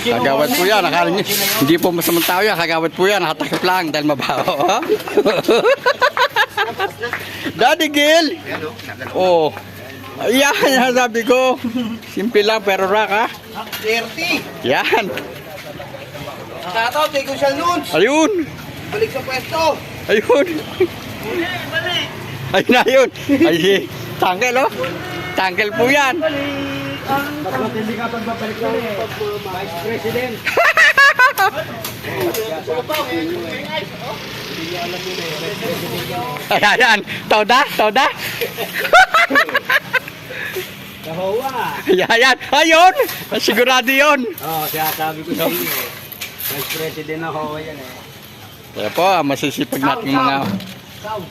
Kagawad po yan. Hindi po masamang tao yan. Kagawad po yan. Nakatakip lang dahil mabaho. Daddy Gil! Oh. Ayan, sabi ko. Simple lang pero rock ha. 30! Yan. Shoutout kay Kusyal Nunes! Ayun. Balik sa pwesto! Ayun. Balik! Ayun na yun. Ay, tangkel oh. Tangkel po yan. Bakit hindi ka pagbabalik ng Vice President? Ayan. Toda. Kahawa! Ayan. Ayun. Sigurado yun. Oo, siya sabi ko sa inyo. Vice President ako yan eh. Kaya po, masisipag natin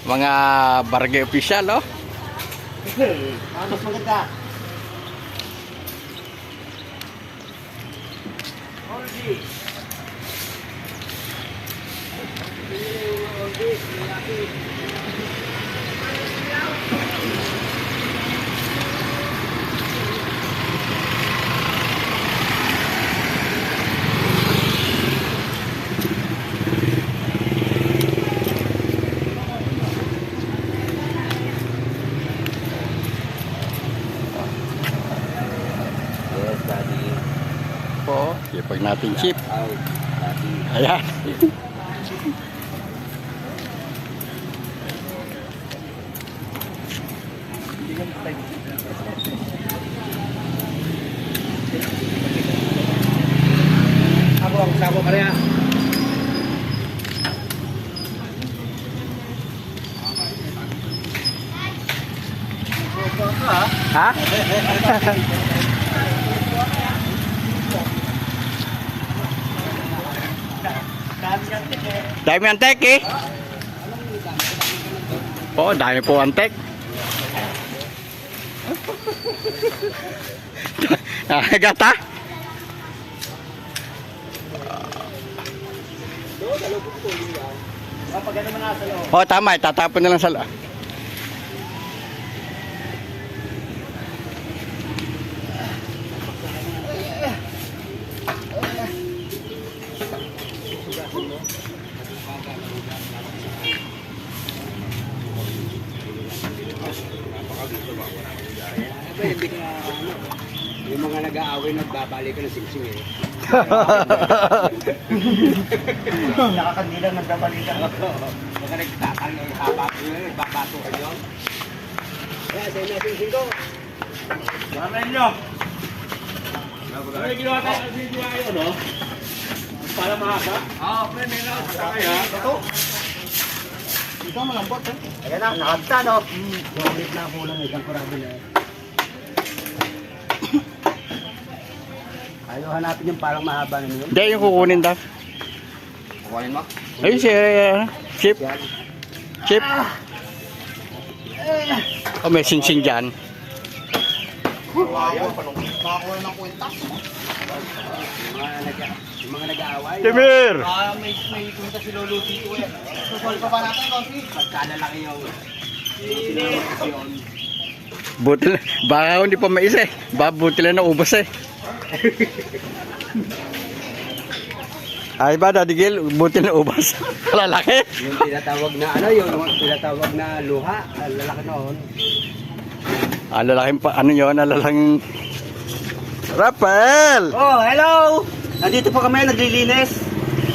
mga barangay official, oh. Mas maganda. Yes, Daddy. Po, sipag natin chip. Out, Daddy. Ayan. Sabo ka rin. Ha? Dami antek eh. Oo, dami po antek. Gata? Oh, tama. Tatapon na lang sa loob. Yung mga nag-aaway nagbabalik ka ng singsing eh. Nakakandila nagbabalik ka. Baka nagtatang yung babato ka yun. Kaya sa inyo singsing ko. Mamen nyo! Ano ginawa tayo ng video ayo, no? Para mahaba? Oo, pre, may nakasya kaya. Ito? Ito malambot eh. Ayan na, nakanta no? Gawit na kulang isang kurado na eh. Ayaw hanapin yung parang mahaba na yun. Hindi, yung kukunin daw. Kukunin mo? Ayun si Chip. Chip. Oh, may sing-sing dyan. Nakakuha ng kwenta. Yung mga nag-aaway. Timir! May punta si Lolo dito eh. Susol pa natin, Kosi. Magkalalaki yung Buti lang. Baka hindi pa maisa eh. Buti lang na ubos eh. Ay ba, Daddy Gil? Buti na ubos. Lalaki. yung tinatawag na ano, yung tinatawag na luha. Lalaki noon. Lalaking pa, ano yun? Lalaking Rafael! Oh, hello! Nandito po kami, naglilinis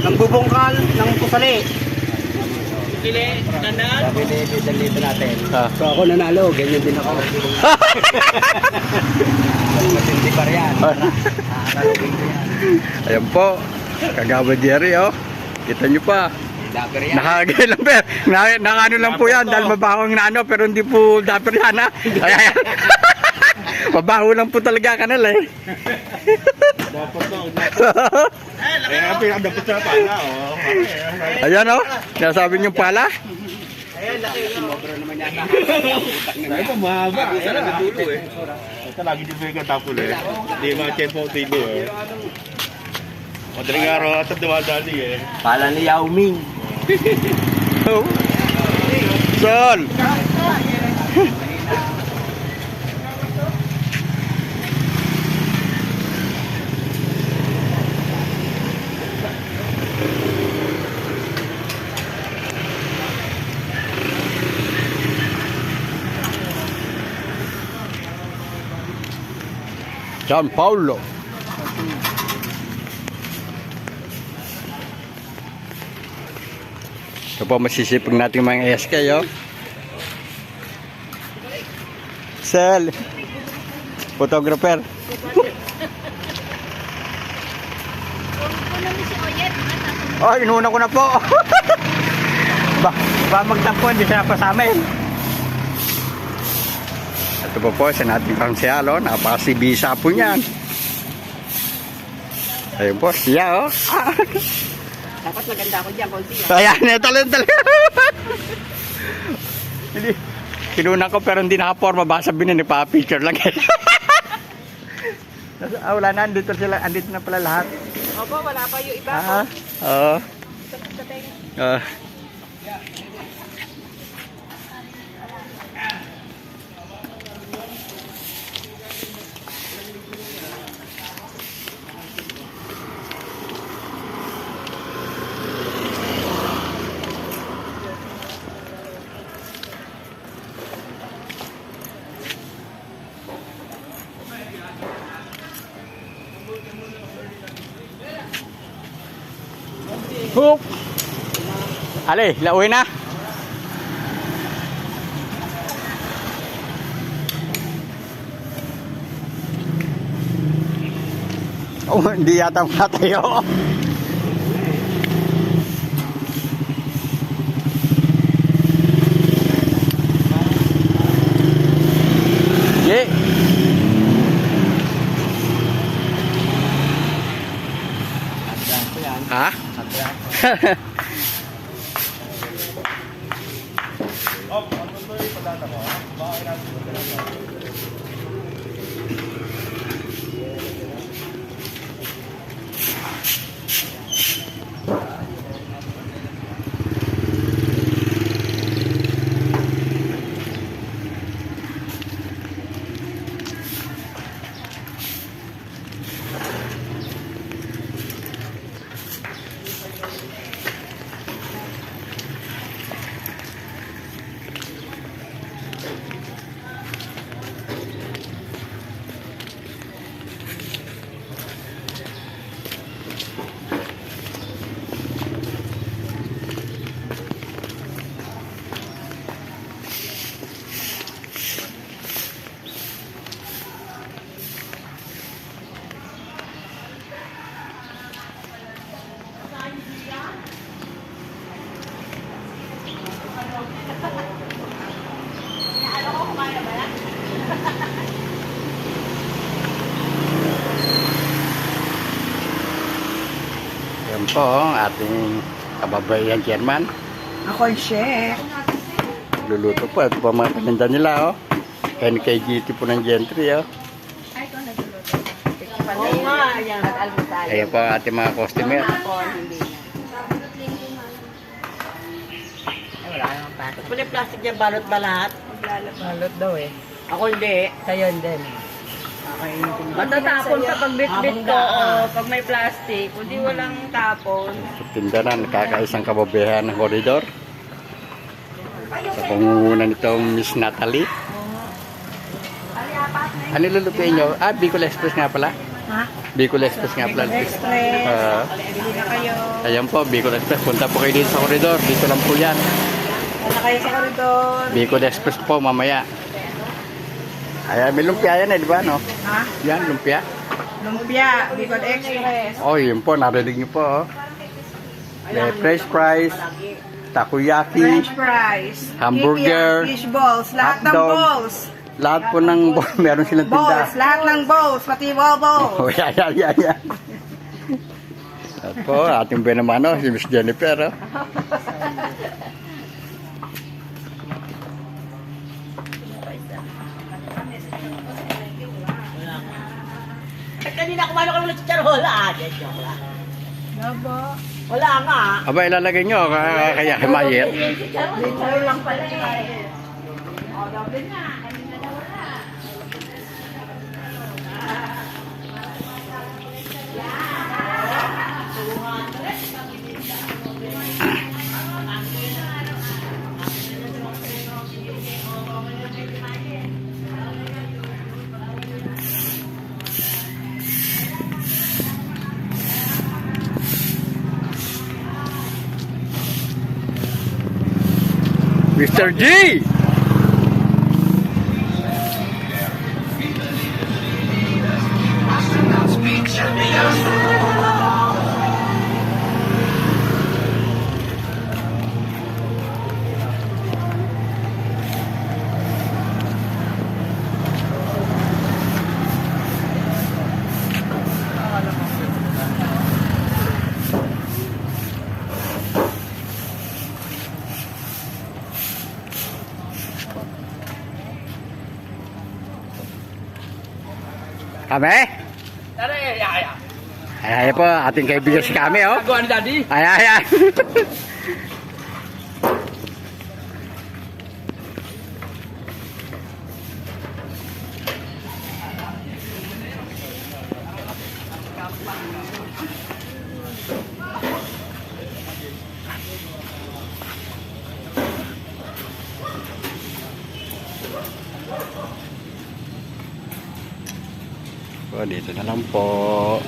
ng bubungkal ng pusali. Pili, ganda? Pili, dito natin. So ako nanalo, ganyan din ako. Matindi pa riyan. Ayan po. Kagawa Jerry, oh. Kita nyo pa. Nakagay lang, pero nakano lang po yan dahil mabahong na ano, pero hindi po dapper yan, ha? Ayan. Mabaho lang po talaga kanal eh. Ayan, pinakadapot na pala, oh. Ayan, oh. Nasabi nyo pala. Ayan, laki. Sobra naman yata. Sabi ko, mahaba. Isa lang ang dulo eh. Ito lagi din may katapul eh. Hindi mga Chenpo TV eh. Madaling araw at dumadali eh. Pala ni Yao Ming. Sol! Gian Paulo. Ito po masisipag natin mga SK, oh. Sel. Photographer. Oh, inuna ko na po. ba magtampo, hindi siya pa sa amin. Ito po sa nating kansehalo, napakasibisa po niyan. Ayun po, siya oh. Dapat maganda ako dyan, konti. Ayan, talent. Hindi, kinuna ko pero hindi nakaporma, baka sabihin na nagpa-picture lang eh. Wala na, andito sila, andito na pala lahat. Opo, wala pa yung iba. Oo. Hup! Ale, lauwi na. Oh, hindi yata matayo. Yeah. Ha? Yan po ang ating kababayan German. Ako yung chef. Luluto po. Ito po mga paninda nila, oh. NKGT po ng Gentry, oh. Oo nga, ayan. Nag-almusal. Ayan po ang ating mga customer. Ako, hindi na. Ay, wala naman pa. Pwede plastic niya, balot ba lahat? Balot daw eh. Ako hindi. Kayo din. Matatapon ka pag bit-bit ko o pag may plastic. Kundi walang tapon. Tinda na, nakakaisang kababayan ng koridor. Sa pangunguna nitong Miss Natalie. Ano lulutuin nyo? Ah, Bicol Express nga pala. Ha? Bicol Express nga pala. Express. Bili na kayo. Ayan po, Bicol Express. Punta po kayo dito sa koridor. Dito lang po yan. Wala kayo sa koridor. Bicol Express po mamaya. Ayan, may lumpia yan eh, di ba, no? Ha? Yan, lumpia. Lumpia. Bicol Express. Oh, yun po, narinig niyo po, oh. May fresh fries, takoyaki, French fries. Hamburger, Fish balls. Lahat ng hotdog. balls. lahat po ng meron silang tinda. Balls. Lahat ng balls. Pati balls. Oh, yan. At po, ating benamano, si Miss Jennifer, oh. Kanina kumano ka ng chicharola. Joke lang. Wala nga. Aba, ilalagay nyo kaya kay Mayer. Chicharola lang pala eh. Mr. G! Kami? Ay po, ating kaibigan si Kami, oh. Gagawa ni Daddy. Ay. Oh, dito na lang po.